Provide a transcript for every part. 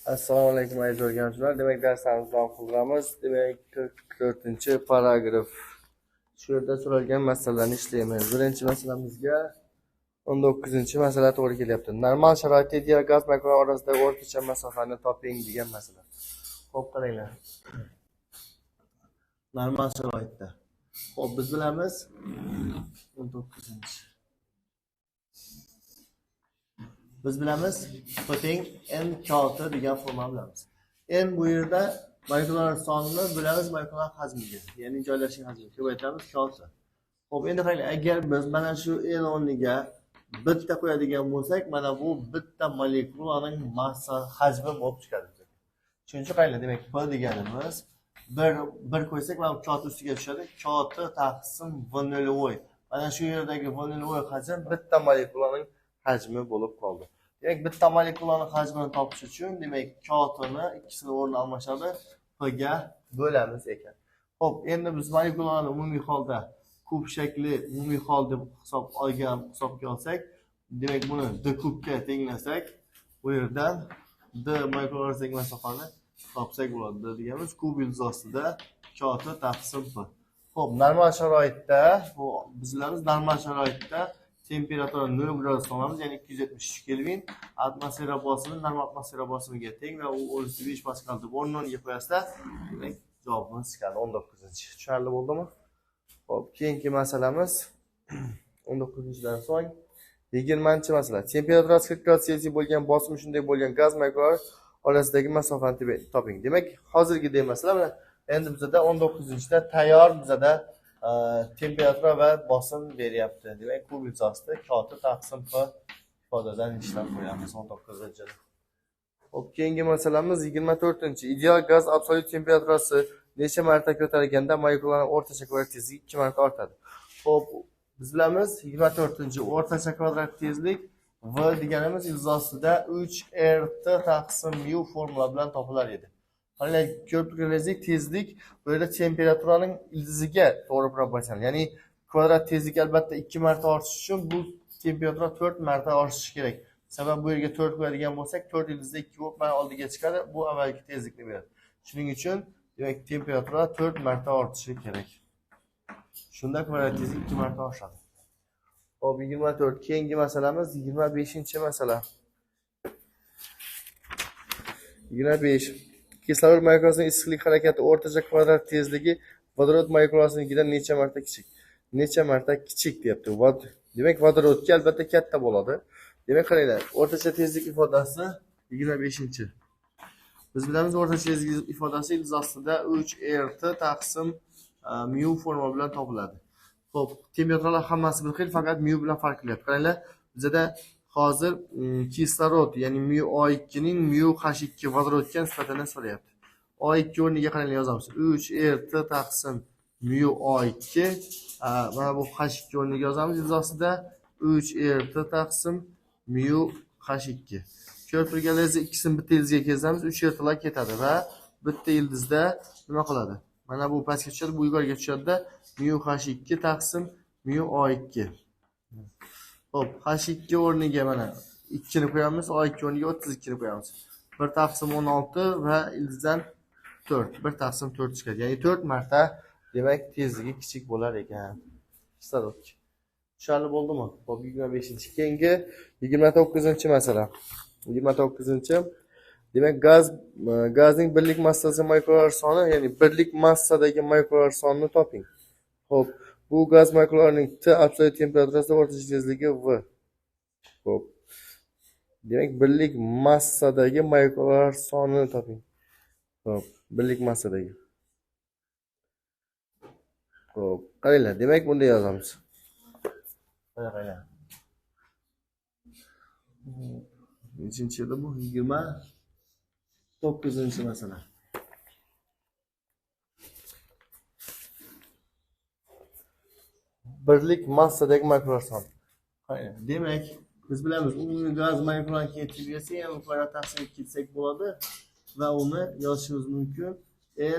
Assalomu alaykum aziz o'rganuvchilar. Demak, darslarimizni davom qilamiz. Demak, 44-paragraf. Shu yerda so'ralgan masalalarni ishlaymiz. Birinchi masalamizga 19-masala to'g'ri kelyapti. Normal sharoitda ideal gaz mayklar orasidagi o'rtacha masofani toping degan masala. Xo'p, qaranglar. Normal sharoitda. Xo'p, biz bilamiz 19. Biz bilamiz, toping n kalti degan formani bilamiz. N bu yerda molekullar sonini bilamiz molekullar hajmiga, ya'ni joylashuv hajmiga ko'paytiramiz kalti. Xo'p, endi qaranglar, agar biz mana shu n o'rniga bitta qo'yadigan bo'lsak, mana bu bitta molekulaning massa hajmi bo'lib chiqadi. Shuning uchun qaranglar, demak, p deganimiz bir qo'ysak, mana bu kalti ustiga tushadi. Kalti taqsim v nolvoy. Mana shu yerdagi v nolvoy hajm bitta molekulaning hajmi bo'lib qoldi. Demak, bitta molekulaning hajmini topish uchun, demak, kaltini ikkisini o'rni almashadi, p ga bo'lamiz ekan. Xo'p, endi biz molekulalarni umumiy holda kub shakli umumiy hol deb hisobga olsak, demak, buni d kubga tenglasak, bu yerdan d molekulalar orasidagi masofani topsak bo'ladi. D deganimiz kub ildiz ostida kalti taqsim p. Xo'p, normal sharoitda, bu bizlarimiz normal sharoitda temperatura 0 gradus olamiz, ya'ni 273 kelvin. Atmosfera bosimi normal atmosfera bosimiga teng va u 5 paskal deb o'rniga qo'yasizlar. Demak, javobimiz chiqadi 19-chi. Tushunarli bo'ldimi? Xo'p, keyingi masalamiz 19-dan so'ng 20-chi masala. Temperaturasi 40 gradus Selsiy bo'lgan bosim shunday bo'lgan gaz molekulari orasidagi masofani toping. Demak, hozirgidek masala mana endi bizda 19-da tayyor bizda temperatura va bosim beryapti. Demak, kub ildiz kalti taqsim p ifodadan ishlab qo'yamiz 19-da. Xo'p, keyingi masalamiz 24-chi. Ideal gaz absolyut temperaturasi necha marta ko'tarilganda molekulalarning o'rtacha kvadrat tezligi 2 marta ortadi. Xo'p, biz bilamiz 24-chi o'rtacha kvadrat tezlik v deganimiz ildiz ostida 3rt taqsim mu formula bilan topilar edi. Qaranglar, ko'rib turganingizdek, tezlik bu yerda temperaturaning ildiziga to'g'ri proporsional. Ya'ni kvadrat tezlik albatta 2 marta ortishi uchun bu temperatura 4 marta ortishi kerak. Sabab bu yerga 4 qo'yadigan bo'lsak, 4 ildizda 2 bo'lib mana oldiga chiqadi, bu avvalgi tezlikni beradi. Shuning uchun demak, temperatura 4 marta ortishi kerak. Shunda kvadrat tezlik 2 marta oshadi. Xo'p, 24. Keyingi masalamiz 25-masala. 25. Kislorod molekulasining issiqlik harakati o'rtacha kvadrat tezligi vodorod molekulasininkidan necha marta kichik? Necha marta kichik deyapti. Demak, vodorodga albatta katta bo'ladi. Demak, qaranglar, o'rtacha tezlik ifodasi 25-chi. Biz bilamiz, o'rtacha tezlik ifodasi ildiz ostida 3rt taqsim mu formula bilan topiladi. Xo'p, temperaturalar hammasi bir xil, faqat mu bilan farq qilyapti. Qaranglar, bizda hozir kislorod, ya'ni mu O2 ning mu H2 vodorodga nisbatan so'rayapti. O2 o'rniga qaranglar yozamiz. 3rt taqsim mu O2, mana bu H2 o'rniga yozamiz. Ildiz ostida 3rt taqsim mu H2. Ko'rib turganingizdek, ikkisini bitta ildizga keltiramiz, 3rtlar ketadi va bitta ildizda nima qiladi? Mana bu pastga tushadi, bu yuqoriga tushadi-da, mu H2 taqsim mu O2. Xo'p, H2 o'rniga mana 2 ni qo'yamiz, O2 o'rniga 32 ni qo'yamiz. 1 taqsim 16 va ildizdan 4. 1 taqsim 4 chiqadi. Ya'ni 4 marta demak tezligi kichik bo'lar ekan. Kislorod. Tushunarli bo'ldimi? Xo'p, 25-chi. Keyingi 29-masala. 29-chi. Demak, gazning birlik massasi molekular soni, ya'ni birlik massadagi molekular sonini toping. Xo'p, bu gaz molekularining T absolyut temperaturasida o'rtacha tezligi V. Xo'p. Demak, birlik massadagi molekular sonini toping. Xo'p, birlik massadagi. Xo'p, qaranglar, demak, bunday yozamiz. Qaranglar. Nechinchi edi bu? 29-masala. Birlik massadagi molekular son. Demak, biz bilamiz, umumiy gaz molekularini keltirgisi ham kvadrat taqsim 2 desak bo'ladi va uni yozishimiz mumkin.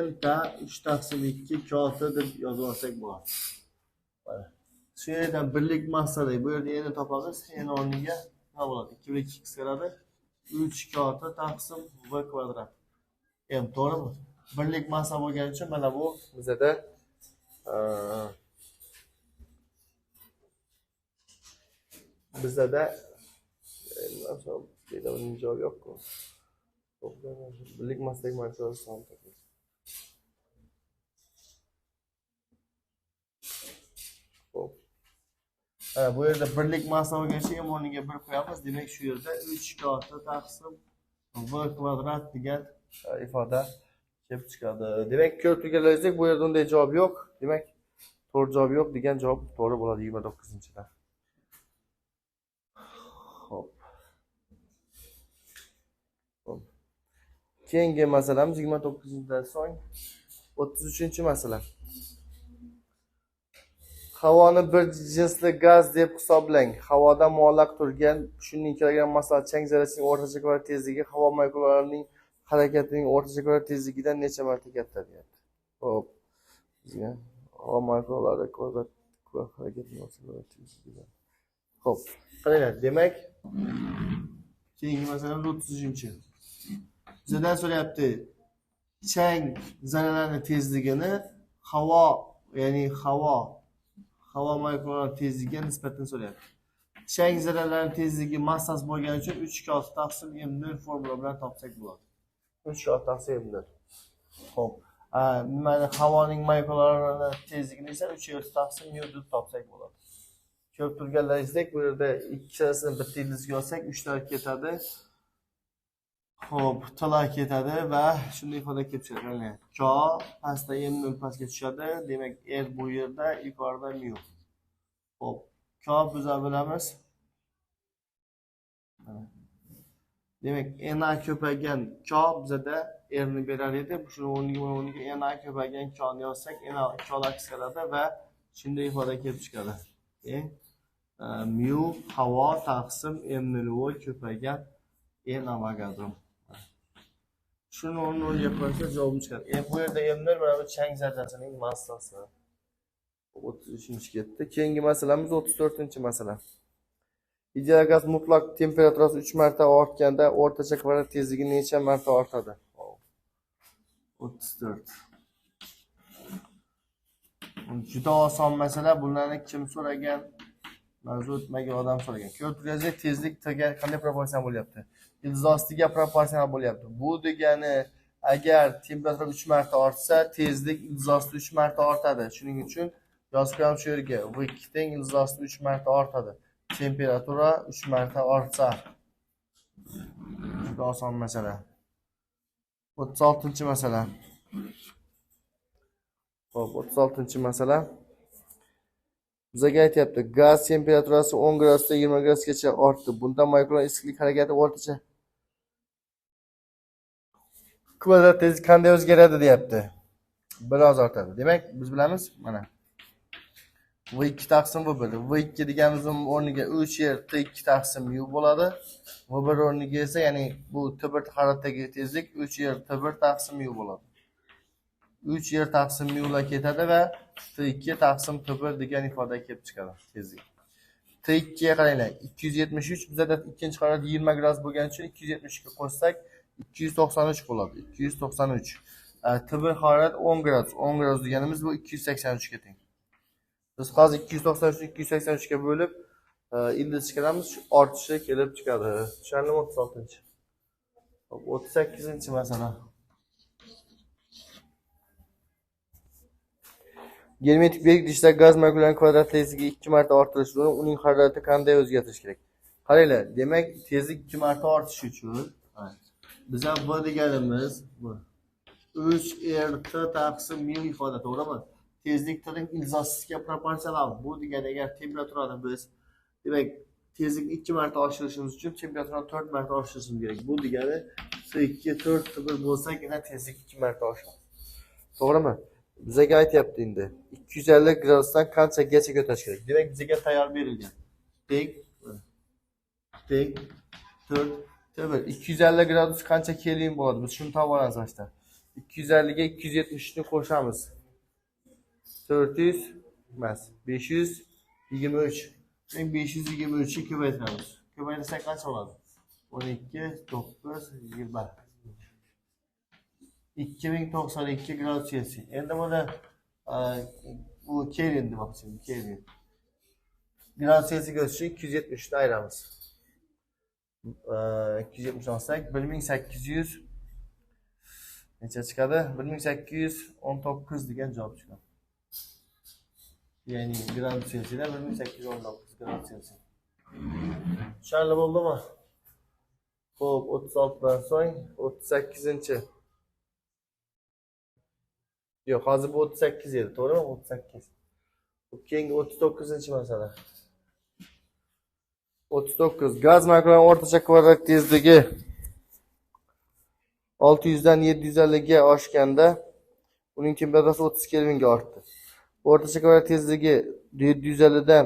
N ta 3 taqsim 2 kalti deb yozib olsak bo'ladi. Mana shu yerdan birlik massadagi bu yerda n topamiz. N o'rniga nima bo'ladi? 2 bilan 2 qisqaradi. 3 kota taqsim v kvadrat. To'g'rimi? Birlik massa bo'lgani uchun mana bu bizada javob yo'q-ku. Birlik massadagi molekulalar soni topamiz. Xo'p. Bu yerda birlik massa bo'lgani uchun o'rniga 1 qo'yamiz. Demak, shu yerda 3 kota taqsim v kvadrat degan ifoda kelib chiqadi. Demak, ko'rib turganlaringizdek, bu yerda unday javob yo'q. Demak, to'g'ri javob yo'q degan javob to'g'ri bo'ladi 29-da. Xo'p. Keyingi masalamiz 29-dan so'ng 33-masala. Havoni bir jinsli gaz deb hisoblang. Havoda muallaq turgan shunday kilogramm massali chang zarrasining o'rtacha kvadrat tezligi havo molekulalarining harakatining o'rtacha kvadrat tezligidan necha marta katta deyapti. Xo'p. Bizga havo molekulalari kvadrat harakatining o'rtacha kvadrat tezligidan. Xo'p. Qaranglar, demak, keyingi masalamiz 30-chi. Bizdan so'rayapti, chang zarralarining tezligini havo molekulalari tezligiga nisbatan so'rayapti. Chang zarralarining tezligi massasi bo'lgani uchun 3 kota taqsim m0 formula bilan topsak bo'ladi. 3 kota taqsim m0. Xo'p. Mana havoning molekulalarining tezligini esa 3 kota taqsim m deb topsak bo'ladi. Ko'rib turganlaringizdek, bu yerda ikkitasini bitta ildizga olsak 3 lar ketadi. Xo'p, tlar ketadi va shunday ifoda kelib chiqadi. K pastda m0 pastga tushadi. Demak, r bu yerda, yuqorida mu. Xo'p, K biz bilamiz. Demak, na ko'paygan K bizda r ni berar edi. Shuni o'rniga na ko'paygan K ni yozsak, na Klar qisqaradi va shunday ifoda kelib chiqadi. Mu havo taqsim m0 ko'paygan n avogadro. Shuni o'rniga qo'ysa javobimiz chiqadi. Bu yerda m0 mana bu chang zarrasining massasi. 33-chi ketdi. Keyingi masalamiz 34-masala. Ideal gaz mutlaq temperaturasi 3 marta ortganda o'rtacha kvadrat tezligi necha marta ortadi? 34. Juda oson masala. Bularni kim so'ragan? Mavzu o'tmagan odam so'ragan. Ko'rib turganingizda tezlik qanday proporsional bo'lyapti? Ildiz ostiga proporsional bo'lyapti. Bu degani, agar temperatura 3 marta ortsa, tezlik ildiz osti 3 marta ortadi. Shuning uchun yozib qo'yamiz shu yerga. V2 teng ildiz osti 3 marta ortadi. Temperatura 3 marta ortsa. Juda oson masala. 36-masala. Xo'p, 36-masala. Bizga aytyapti, gaz temperaturasi 10 gradusdan 20 gradusgacha ortdi. Bunda molekular issiqlik harakati o'rtacha kvadrat tezlik qanday o'zgaradi deyapti. Biroz ortadi. Demak, biz bilamiz, mana V2 taqsim V1. V2 deganimizning o'rniga 3r T2 taqsim mu bo'ladi. V1 o'rniga esa, ya'ni bu T1 haroratdagi tezlik 3r T1 taqsim mu bo'ladi. 3r taqsim mu lar ketadi va T2 taqsim T1 degan ifoda kelib chiqadi tezlik. T2 ga qaranglar, 273 bizda ikkinchi harorat 20 gradus bo'lgani uchun 270 ga qo'shsak 293 bo'ladi. 293. T1 harorat 10 gradus. 10 gradus deganimiz bu 283 ga teng. Biz hozir 293 ni 283 ga bo'lib ildiz chiqaramiz, ortishi kelib chiqadi. Tushunarlimi 36-chi? 38-masala. Germetik berk idishda gaz molekulalarining kvadrat tezligi 2 marta orttirish uchun uning harorati qanday o'zgartirish kerak? Qaranglar, demak, tezlik 2 marta ortishi uchun biz ham v deganimiz 3rt taqsim mu ifoda, to'g'rimi? Tezlik tiling ildiz proporsional. Bu degani, agar temperaturani biz, demak, tezlikni 2 marta oshirishimiz uchun temperaturani 4 marta oshirishimiz kerak. Bu degani T2 4 T1 bo'lsagina tezlik 2 marta oshadi. To'g'rimi? Bizga aytyapti endi 250 gradusdan qanchagacha ko'tarish kerak. Demak, bizga tayyor berilgan. Teng 4 T1 250 gradus qancha kelvin bo'ladi? Biz shuni topib olamiz boshda. 250 ga 270 ni qo'shamiz. 400 emas, 523. Demak, 523 ni ko'paytiramiz. Ko'paytirsak qancha bo'ladi? 12,920. 2092 gradus Celsius. Endi buni bu Kelvin demoqchiman, Kelvin. Gradus Celsiusga o'tishi 270 ni ayiramiz. 270 olsak 1800 necha chiqadi? 1819 degan javob chiqadi. Ya'ni gradus Celsiusda 1819 gradus Celsius. Tushunarli bo'ldimi? Xo'p, 36 dan so'ng 38-chi. Yo'q, hozir bu 38 edi, to'g'rimi? 38. Keyingi 39-chi masala. 39. Gaz makroning o'rtacha kvadrat tezligi 600 dan 750 ga oshganda uning temperaturasi 30 kelvinga ortdi. O'rtacha kvadrat tezligi 750 dan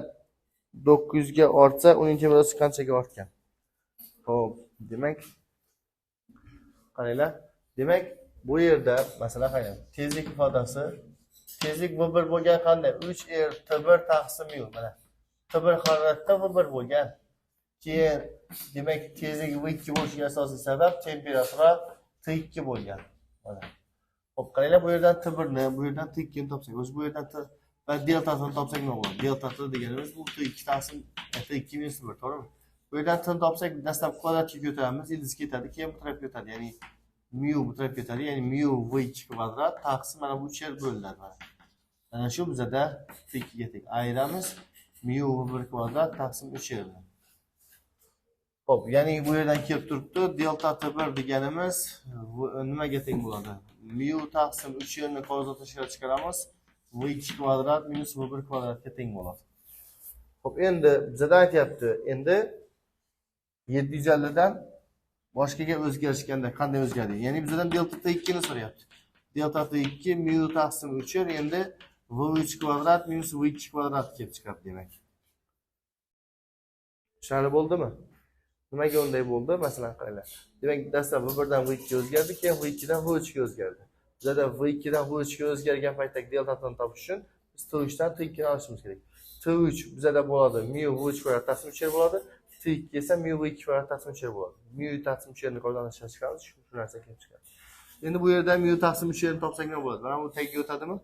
900 ga ortsa, uning temperaturasi qanchaga ortgan? Xo'p, demak, qaranglar. Demak, bu yerda masalan qarang. Tezlik ifodasi, tezlik v1 bo'lgan qanday? 3r t1 taqsim u. Mana t1 haroratda v1 bo'lgan. Keyin demak tezlik v2 bo'lishiga asosiy sabab temperatura t2 bo'lgan. Mana. Xo'p, qaranglar, bu yerdan t1 ni, bu yerdan t2 ni topsak, o'zi bu yerdan va deltasini topsak nima bo'ladi? Delta t deganimiz bu t2 taqsim t2 minus 1, to'g'rimi? Bu yerdan t ni topsak, dastlab kvadratga ko'taramiz, ildiz ketadi, keyin bu tarafga o'tadi. Ya'ni mu bu tarafga ketadi, ya'ni mu v2 kvadrat taqsim mana bu 3 bo'linadi. Mana shu bizada t2 ga teng. Ayiramiz mu v1 kvadrat taqsim 3 bilan. Xo'p, ya'ni bu yerdan kelib turibdi, delta t1 deganimiz nimaga teng bo'ladi? Mu taqsim 3 ni qoldiq tashqari chiqaramiz, v2 kvadrat minus v1 kvadratga teng bo'ladi. Xo'p, endi bizada aytyapti, endi 750 dan boshqaga o'zgarishganda qanday o'zgaradi? Ya'ni bizdan delta t2 ni so'rayapti. Delta t2 mu taqsim 3 endi v3 kvadrat minus v2 kvadrat kelib chiqadi demak. Tushunarli bo'ldimi? Nimaga unday bo'ldi? Masalan, qaranglar. Demak, dastlab v1 dan v2 ga o'zgardi, keyin v2 dan v3 ga o'zgardi. Bizda v2 dan v3 ga o'zgargan paytda deltani topish uchun biz t3 dan t2 ni olishimiz kerak. T3 bizda bo'ladi mu v3 kvadrat taqsim 3 bo'ladi. T2 esa mu v2 kvadrat taqsim 3 bo'ladi. Mu taqsim 3 ni qo'llanishga chiqamiz, shu narsa kelib chiqadi. Endi bu yerda mu taqsim 3 ni topsak nima bo'ladi? Mana bu tagiga o'tadimi?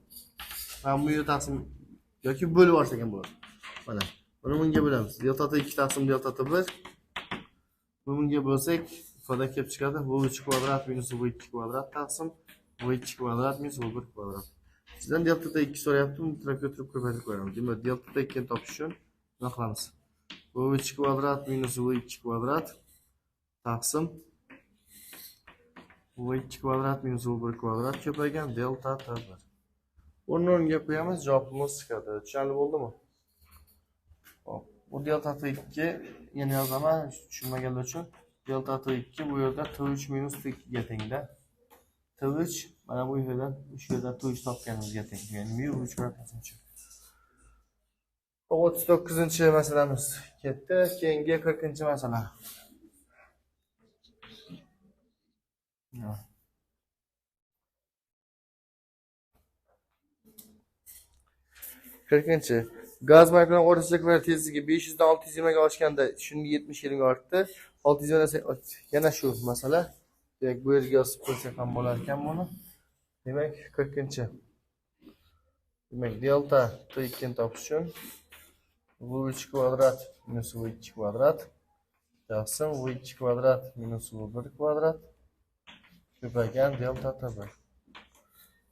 Mana mu taqsim yoki bo'lib olsak ham bo'ladi. Mana buni bunga bo'lamiz. Delta t2 taqsim delta t1. Bunga bo'lsak, ifoda kelib chiqadi. v3 kvadrat minus v2 kvadrat taqsim v2 kvadrat minus v1 kvadrat. Sizdan delta t2 so'rayapti, bu tarafga o'tirib ko'paytirib qo'yamiz. Demak, delta t2 ni topish uchun nima qilamiz? v3 kvadrat minus v2 kvadrat taqsim v2 kvadrat minus v1 kvadrat ko'paygan delta t1. O'rniga qo'yamiz, javobimiz chiqadi. Tushunarli bo'ldimi? Hop, bu delta t2 yana yozaman, tushunmaganlar uchun. Delta t2 bu yerda t3 minus t2 ga tengda. t3 mana bu yerdan shu yerdan t3 topganimizga teng. Ya'ni mu 3 kvadrat. 39-chi masalamiz ketdi. Keyingi 40-chi masala. 40-chi. Gaz makroning o'rtacha kvadrat tezligi 500 dan 620 ga oshganda shunga 70 kelvinga ortdi. 620 yana shu masala. Demak, bu yerga yozib qo'ysak ham bo'lar ekan buni. Demak, 40-chi. Demak, delta t2 ni topish uchun v3 kvadrat minus v2 kvadrat taqsim v2 kvadrat minus v1 kvadrat ko'paygan delta t1.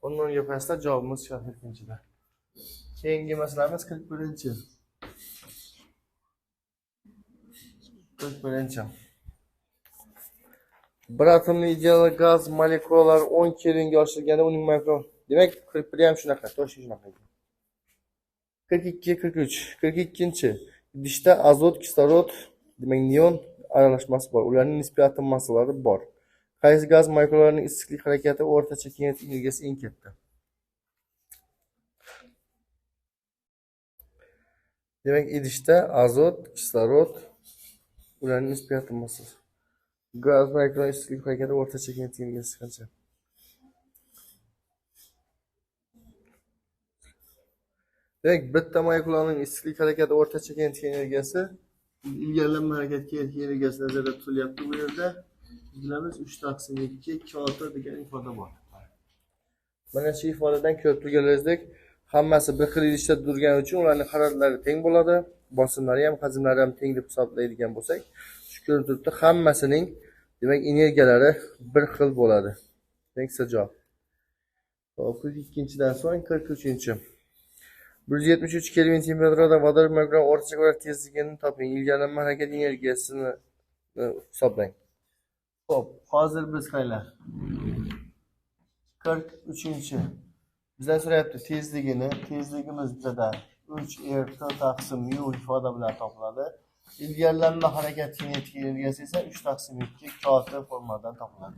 Bunga pastda javobimiz chiqadi 40-chida. Keyingi masalamiz 41-chi. 41-chi. Bir atomli ideal gaz molekulalari 10 kelvinga oshirilganda uning makro. Demak, 41 ham shunaqa, to'g'ri shunaqa. 42, 43. 42-chi. Idishda azot, kislorod, demak neon aralashmasi bor. Ularning nisbiy atom massalari bor. Qaysi gaz molekulalarining issiqlik harakati o'rtacha kengaytirish energiyasi eng katta? Demak, idishda azot, kislorod, ularning nisbiy atom massasi. Gaz molekulalarining issiqlik harakati o'rtacha kengaytirish energiyasi qancha? Demak, bitta molekulaning issiqlik harakati o'rtacha kengaytirish energiyasi ilgarilanma harakat keyin energiyasi nazarda tutilyapti bu yerda. Bilamiz 3 taqsim 2 2 degan ifoda bor. Mana shu ifodadan ko'rib turganlaringizdek, hammasi bir xil idishda turgani uchun ularning haroratlari teng bo'ladi, bosimlari ham, hajmlari ham teng deb hisoblaydigan bo'lsak, shu ko'rinib turibdi, hammasining demak energiyalari bir xil bo'ladi. Demak, sirjoq. Hop, 42-dan so'ng 43-chi. 173 Kelvin temperaturada vodorod molekulyar o'rtacha ko'rak tezligini toping. Ilgarilanma harakat energiyasini hisoblang. Hop, hozir biz qaylar? 43-chi. Bizdan so'rayapti tezligini. Tezligimiz bizda 3 taqsim u ifoda bilan topiladi. İlgarilanma harakat kinetik energiyasi esa 3 taqsim 2 2 formadan topiladi.